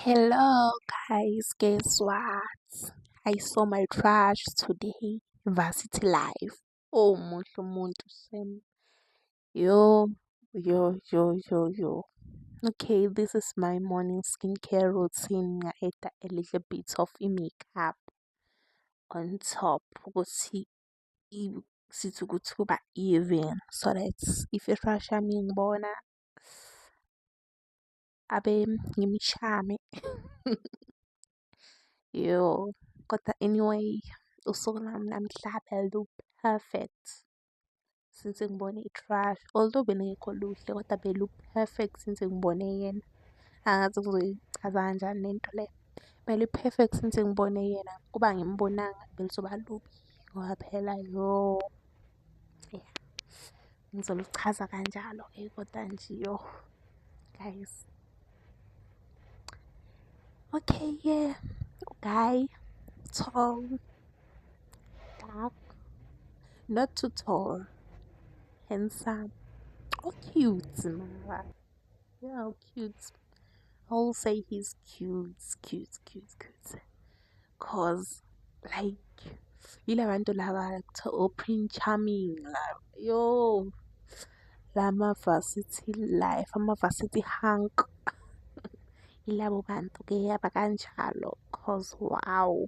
Hello guys, guess what? I saw my trash today. Varsity Life. Oh, muhle umuntu Sam. Yo. Okay, this is my morning skincare routine. I add a little bit of makeup on top ukuthi sithi ukuthi kuba even so that if i-rush yami ngibona abe ngimshame. Yo, kodwa anyway, usuku lami namhla belu-perfect. Since ngibone i-trash, although belingekho luhle kodwa belu-perfect since ngibone yena. Angazi kuzoyichaza kanjani lento le. Belu-perfect since ngibone yena. Kuba angimbonanga belizoba lubi ngoba phela yeah, ngizoluchaza kanjalo kodwa nje guys. Okay, yeah. Guy, tall, dark, not too tall, handsome, or cute, mara. Yeah, cute. I'll say he's cute. Cause like yila bantu laba kuthiwa Prince Charming yo lama varsity life, ama-varsity hunk. Yilabo bantu ke abakanjalo cause wow.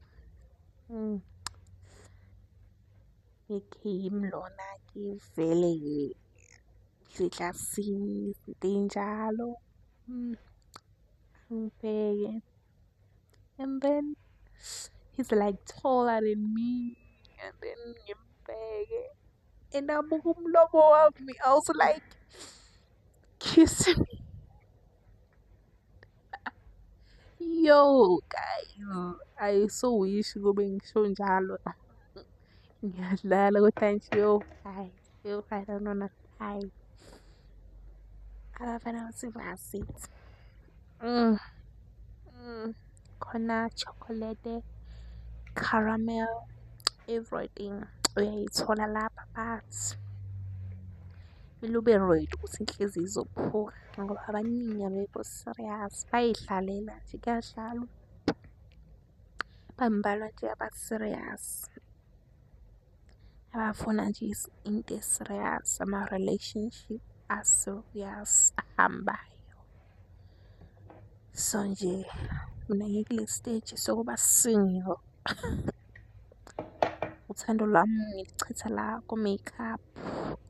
Became lona ke vele zidlasini izinto ey'njalo. Ngibheke and then he's like taller than me and then ngimbheke and abuka umlomo wami. I was like kiss me. Yo guys, I so wish kube ngisho njalo. Ngiyadlala kodwa nje I don't know hayi abafana basivasithi. Khona chocolate, caramel, everything uyayithola lapha but ilube ready ukuthi inhliziyo izophuka ngoba abaningi abekho serious bayidlalela nje kuyadlalwa. Bambalwa nje aba-serious abafuna nje into e-serious, ama-relationship a-serious ahambayo. So nje mina ngikule stage sokuba single. Uthando lwami ngilichitha la ku-makeup,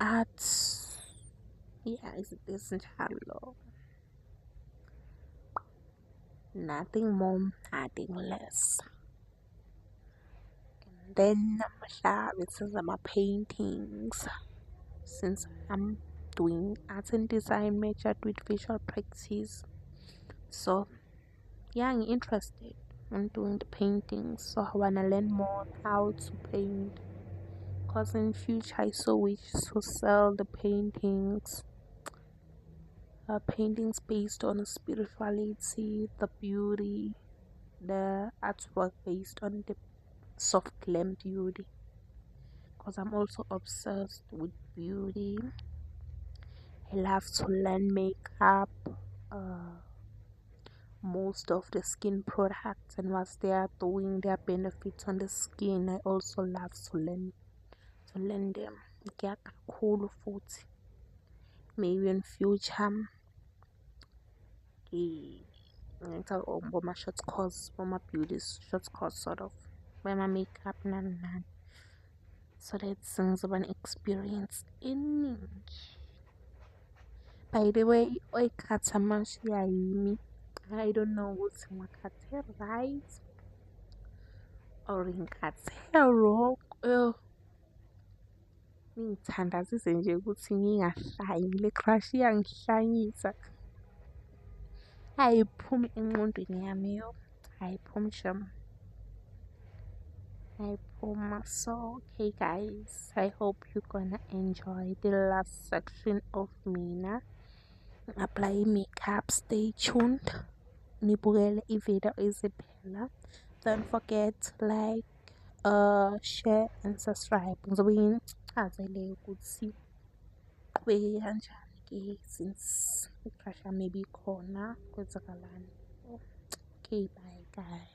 art, yeah, izinto ezinjalo. Nothing more, nothing less. And then namhla besiza ama-paintings since I'm doing art and design majored with visual practice. So yeah, I'm interested in doing the paintings. So I wanna learn more how to paint. Cause in future I so wish to sell the paintings. Paintings based on spirituality, the beauty, the artwork based on the soft glam beauty. Cause I'm also obsessed with beauty. I love to learn makeup, most of the skin products and what they are doing, their benefits on the skin. I also love to learn them. Kakhulu futhi. Maybe in future boma short course, boma beauty short course sort of. Boma makeup nani. So that's an experience eningi. By the way, oyikhatha manje yayimi. I don't know ukuthi ngakhathe right or ngikhathe wrong. Ngithandazise nje ukuthi ngingahlanyi. Le crush iyangihlanyisa. Ayiphumi engqondweni yami ayiphumi shame. Ayiphuma. So okay guys, I hope you're gonna enjoy the last section of mina. Apply makeup. Stay tuned. Nibukele i-video iziphela. Don't forget like, share and subscribe. Ngizobe nginichazele ukuthi qhubeke kanjani ke since i-crush yami ibikhona kwenzakalani. Okay, bye guys.